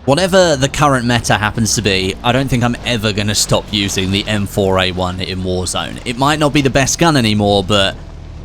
Whatever the current meta happens to be, I don't think I'm ever going to stop using the M4A1 in Warzone. It might not be the best gun anymore, but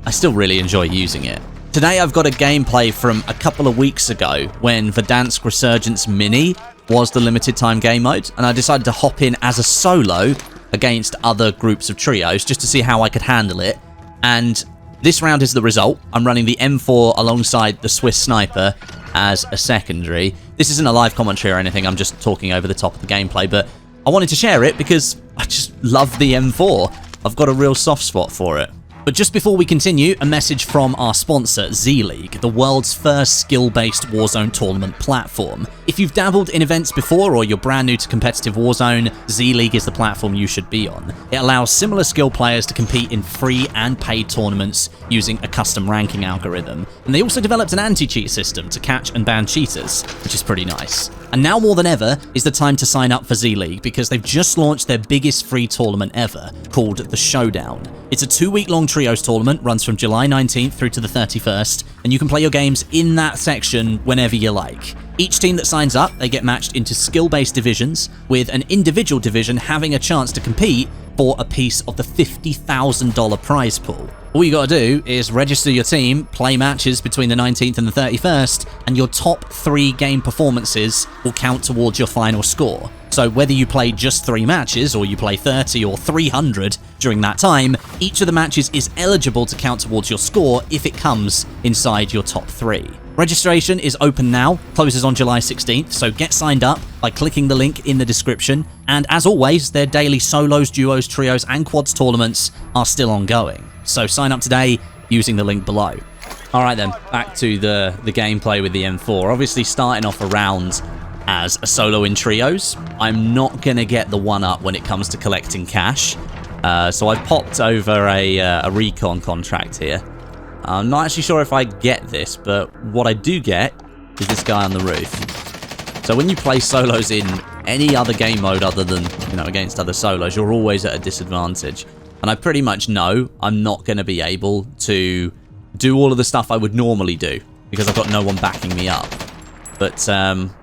I still really enjoy using it. Today I've got a gameplay from a couple of weeks ago when Verdansk Resurgence Mini was the limited time game mode, and I decided to hop in as a solo against other groups of trios just to see how I could handle it. And this round is the result. I'm running the M4 alongside the Swiss Sniper as a secondary. This isn't a live commentary or anything, I'm just talking over the top of the gameplay, but I wanted to share it because I just love the M4. I've got a real soft spot for it. But just before we continue, a message from our sponsor, Z-League, the world's first skill-based Warzone tournament platform. If you've dabbled in events before or you're brand new to competitive Warzone, Z-League is the platform you should be on. It allows similar skill players to compete in free and paid tournaments using a custom ranking algorithm. And they also developed an anti-cheat system to catch and ban cheaters, which is pretty nice. And now more than ever is the time to sign up for Z-League because they've just launched their biggest free tournament ever, called The Showdown. It's a 2-week-long trios tournament, runs from July 19th through to the 31st, and you can play your games in that section whenever you like. Each team that signs up, they get matched into skill-based divisions, with an individual division having a chance to compete for a piece of the $50,000 prize pool. All you gotta do is register your team, play matches between the 19th and the 31st, and your top 3 game performances will count towards your final score. So whether you play just 3 matches, or you play 30 or 300 during that time, each of the matches is eligible to count towards your score if it comes inside your top 3. Registration is open now, closes on July 16th, so get signed up by clicking the link in the description. And as always, their daily solos, duos, trios, and quads tournaments are still ongoing. So sign up today using the link below. Alright then, back to the gameplay with the M4. Obviously starting off a round as a solo in trios. I'm not going to get the one-up when it comes to collecting cash. So I've popped over a recon contract here. I'm not actually sure if I get this, but what I do get is this guy on the roof. So when you play solos in any other game mode other than, against other solos, you're always at a disadvantage. And I pretty much know I'm not going to be able to do all of the stuff I would normally do because I've got no one backing me up. But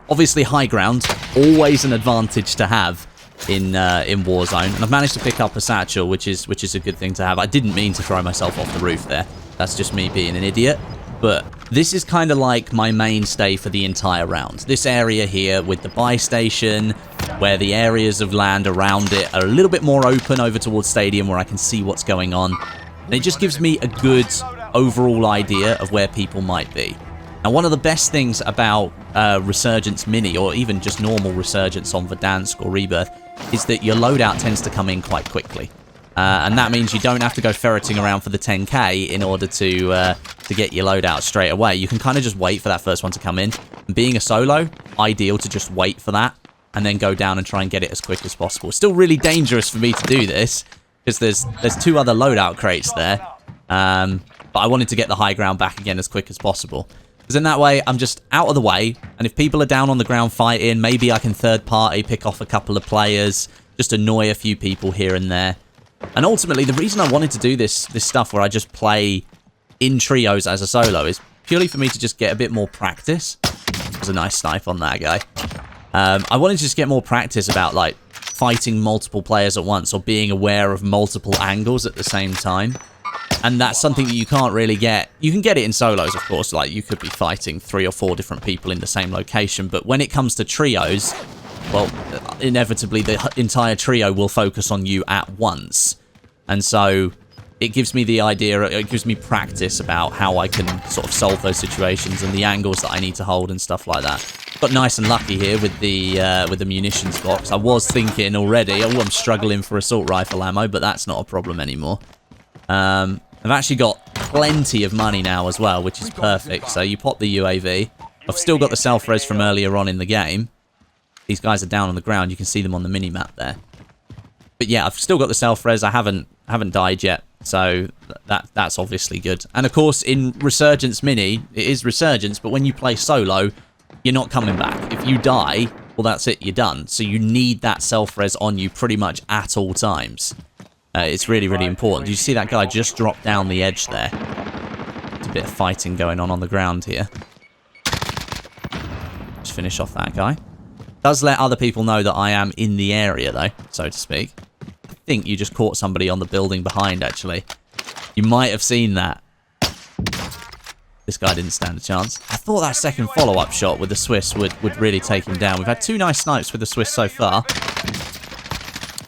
obviously high ground, always an advantage to have in Warzone. And I've managed to pick up a satchel, which is a good thing to have. I didn't mean to throw myself off the roof there. That's just me being an idiot. But this is kind of like my mainstay for the entire round. This area here with the buy station, where the areas of land around it are a little bit more open over towards stadium where I can see what's going on. And it just gives me a good overall idea of where people might be. Now, one of the best things about Resurgence Mini, or even just normal Resurgence on Verdansk or Rebirth, is that your loadout tends to come in quite quickly. And that means you don't have to go ferreting around for the 10k in order to get your loadout straight away. You can kind of just wait for that first one to come in. And being a solo, ideal to just wait for that and then go down and try and get it as quick as possible. It's still really dangerous for me to do this because there's 2 other loadout crates there. But I wanted to get the high ground back again as quick as possible. Because in that way, I'm just out of the way. And if people are down on the ground fighting, maybe I can third party, pick off a couple of players, just annoy a few people here and there. And ultimately, the reason I wanted to do this stuff where I just play in trios as a solo is purely for me to just get a bit more practice. That was a nice snipe on that guy. I wanted to just get more practice about, like, fighting multiple players at once or being aware of multiple angles at the same time. And that's something that you can't really get. You can get it in solos, of course. Like, you could be fighting 3 or 4 different people in the same location. But when it comes to trios, well, inevitably the entire trio will focus on you at once. And so it gives me the idea, it gives me practice about how I can sort of solve those situations and the angles that I need to hold and stuff like that. Got nice and lucky here with the munitions box. I was thinking already, oh, I'm struggling for assault rifle ammo, but that's not a problem anymore. I've actually got plenty of money now as well, which is perfect. So you pop the UAV. I've still got the self-res from earlier on in the game. These guys are down on the ground. You can see them on the mini-map there. But yeah, I've still got the self-res. I haven't died yet. So that's obviously good. And of course, in Resurgence Mini, it is Resurgence, but when you play solo, you're not coming back. If you die, well, that's it. You're done. So you need that self-res on you pretty much at all times. It's really, really important. You see that guy just drop down the edge there. There's a bit of fighting going on the ground here. Just finish off that guy. Does let other people know that I am in the area, though, so to speak. I think you just caught somebody on the building behind, actually. You might have seen that. This guy didn't stand a chance. I thought that second follow-up shot with the Swiss would really take him down. We've had 2 nice snipes with the Swiss so far.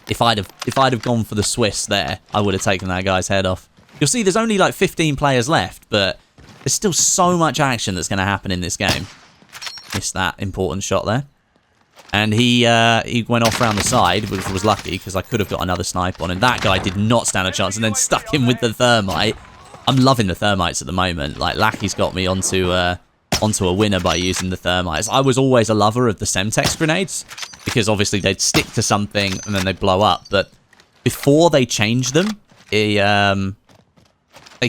If I'd have gone for the Swiss there, I would have taken that guy's head off. You'll see there's only like 15 players left, but there's still so much action that's going to happen in this game. Missed that important shot there. And he went off around the side, which was lucky, because I could have got another snipe on him. That guy did not stand a chance, and then stuck him with the thermite. I'm loving the thermites at the moment. Like, Lackey's got me onto a winner by using the thermites. I was always a lover of the Semtex grenades, because obviously they'd stick to something and then they'd blow up. But before they changed them, they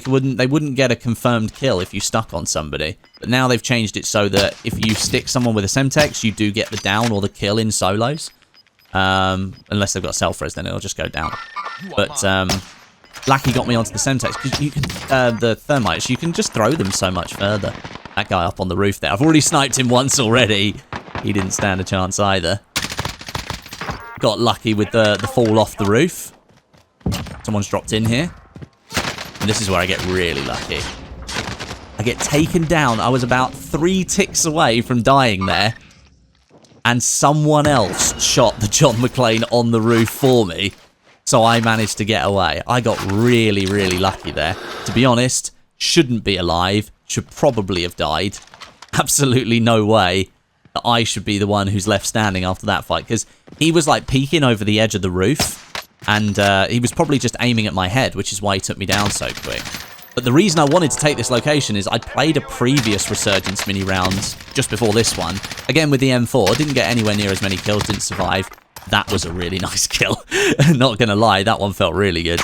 wouldn't get a confirmed kill if you stuck on somebody. But now they've changed it so that if you stick someone with a Semtex, you do get the down or the kill in solos. Unless they've got self-res, then it'll just go down. But Lackey got me onto the Semtex, because you can the thermites, you can just throw them so much further. That guy up on the roof there, I've already sniped him once already. He didn't stand a chance either. Got lucky with the fall off the roof. Someone's dropped in here. And this is where I get really lucky. I get taken down. I was about 3 ticks away from dying there. And someone else shot the John McClane on the roof for me. So I managed to get away. I got really, really lucky there. To be honest, shouldn't be alive. Should probably have died. Absolutely no way that I should be the one who's left standing after that fight. Because he was like peeking over the edge of the roof. And he was probably just aiming at my head, which is why he took me down so quick. But the reason I wanted to take this location is I played a previous Resurgence mini round just before this one. Again with the M4. Didn't get anywhere near as many kills, didn't survive. That was a really nice kill. Not going to lie, that one felt really good.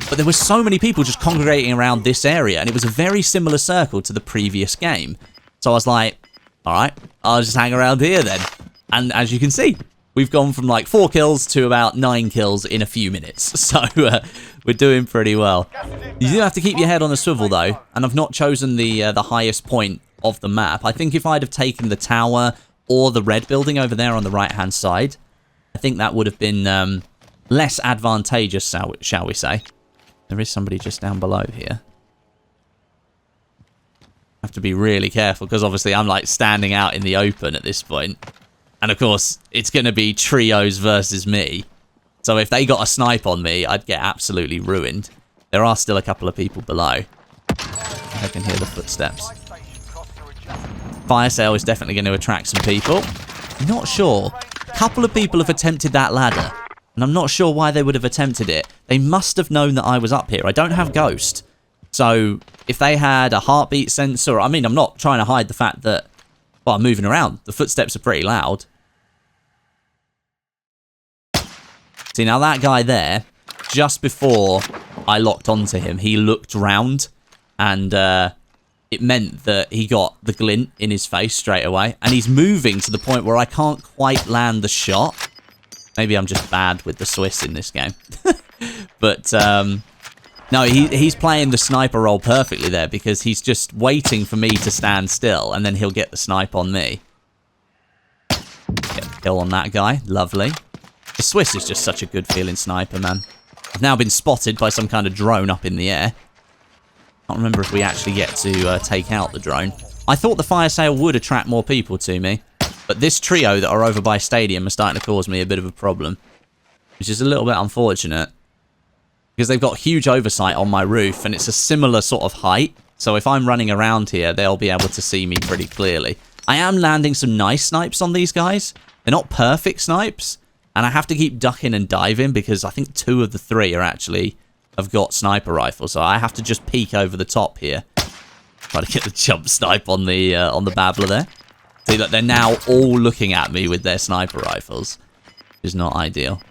But there were so many people just congregating around this area, and it was a very similar circle to the previous game. So I was like, alright, I'll just hang around here then. And as you can see, we've gone from like 4 kills to about 9 kills in a few minutes. So we're doing pretty well. You do have to keep your head on a swivel though, and I've not chosen the highest point of the map. I think if I'd have taken the tower or the red building over there on the right-hand side, I think that would have been less advantageous, shall we say. There is somebody just down below here. Have to be really careful, because obviously I'm like standing out in the open at this point. And of course, it's going to be trios versus me. So if they got a snipe on me, I'd get absolutely ruined. There are still a couple of people below. I can hear the footsteps. Fire sale is definitely going to attract some people. Not sure. A couple of people have attempted that ladder. And I'm not sure why they would have attempted it. They must have known that I was up here. I don't have Ghost. So if they had a heartbeat sensor... I mean, I'm not trying to hide the fact that... Well, I'm moving around. The footsteps are pretty loud. See, now that guy there, just before I locked onto him, he looked round, and it meant that he got the glint in his face straight away, and he's moving to the point where I can't quite land the shot. Maybe I'm just bad with the Swiss in this game. But, no, he's playing the sniper role perfectly there, because he's just waiting for me to stand still, and then he'll get the snipe on me. Get the kill on that guy. Lovely. The Swiss is just such a good feeling sniper, man. I've now been spotted by some kind of drone up in the air. Can't remember if we actually get to take out the drone. I thought the fire sale would attract more people to me, but this trio that are over by Stadium are starting to cause me a bit of a problem, which is a little bit unfortunate, because they've got huge oversight on my roof, and it's a similar sort of height, so if I'm running around here, they'll be able to see me pretty clearly. I am landing some nice snipes on these guys. They're not perfect snipes, and I have to keep ducking and diving, because I think 2 of the 3 have got sniper rifles, so I have to just peek over the top here. Try to get the jump snipe on the babbler there. See that they're now all looking at me with their sniper rifles, which is not ideal.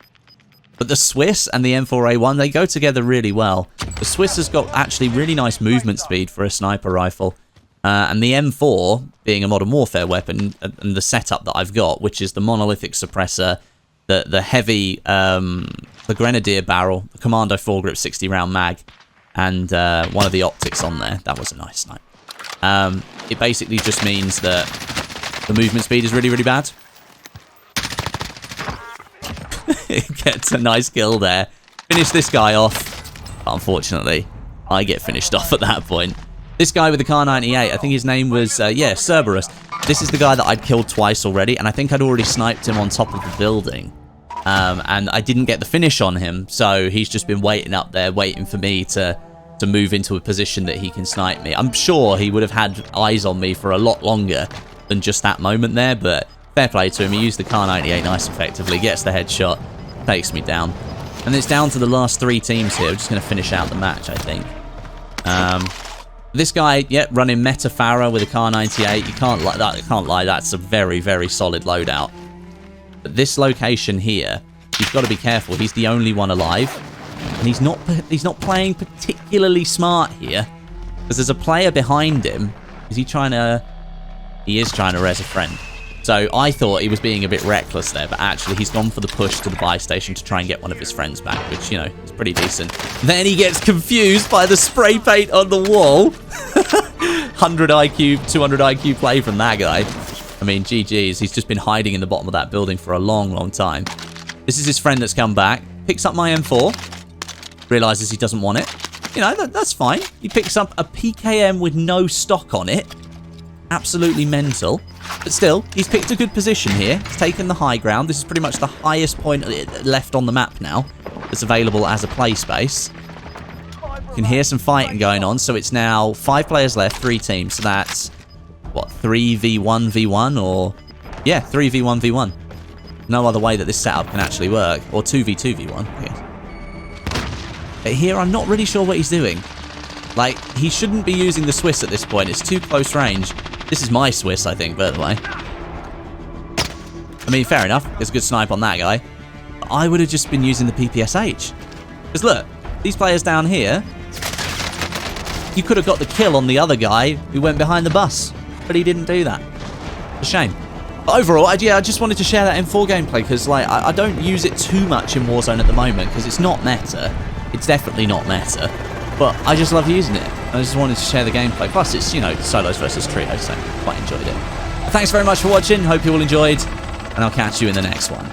But the Swiss and the M4A1, they go together really well. The Swiss has got actually really nice movement speed for a sniper rifle. And the M4, being a Modern Warfare weapon, and the setup that I've got, which is the monolithic suppressor, the heavy, the Grenadier barrel, the Commando foregrip 60 round mag, and one of the optics on there. That was a nice snipe. It basically just means that the movement speed is really, really bad. Gets a nice kill there. Finish this guy off. But unfortunately, I get finished off at that point. This guy with the Car 98, I think his name was, Cerberus. This is the guy that I'd killed twice already, and I think I'd already sniped him on top of the building. And I didn't get the finish on him, so he's just been waiting up there, waiting for me to move into a position that he can snipe me. I'm sure he would have had eyes on me for a lot longer than just that moment there, but fair play to him. He used the Car 98 nice effectively, gets the headshot, takes me down. And it's down to the last 3 teams here. We're just going to finish out the match, I think. This guy, running Meta Farah with a Car 98. You can't like that. You can't lie. That's a very, very solid loadout. But this location here, you've got to be careful. He's the only one alive, and he's not playing particularly smart here, because there's a player behind him. Is he trying to? He is trying to res a friend. So I thought he was being a bit reckless there, but actually he's gone for the push to the buy station to try and get one of his friends back, which, you know, is pretty decent. Then he gets confused by the spray paint on the wall. 100 IQ, 200 IQ play from that guy. I mean, GG's. He's just been hiding in the bottom of that building for a long, long time. This is his friend that's come back. Picks up my M4. Realizes he doesn't want it. You know, that's fine. He picks up a PKM with no stock on it. Absolutely mental. But still, he's picked a good position here. He's taken the high ground. This is pretty much the highest point left on the map now that's available as a play space. You can hear some fighting going on. So it's now 5 players left, 3 teams. So that's, what, 3v1v1 or... Yeah, 3v1v1. No other way that this setup can actually work. Or 2v2v1, I guess. But here, I'm not really sure what he's doing. Like, he shouldn't be using the Swiss at this point. It's too close range. This is my Swiss, I think, by the way. I mean, fair enough. There's a good snipe on that guy. But I would have just been using the PPSH. Because look, these players down here, you could have got the kill on the other guy who went behind the bus. But he didn't do that. It's a shame. But overall, I just wanted to share that M4 gameplay because, like, I don't use it too much in Warzone at the moment because it's not meta. It's definitely not meta. But I just love using it. I just wanted to share the gameplay. Plus, it's, you know, solos versus trios, so quite enjoyed it. Thanks very much for watching. Hope you all enjoyed, and I'll catch you in the next one.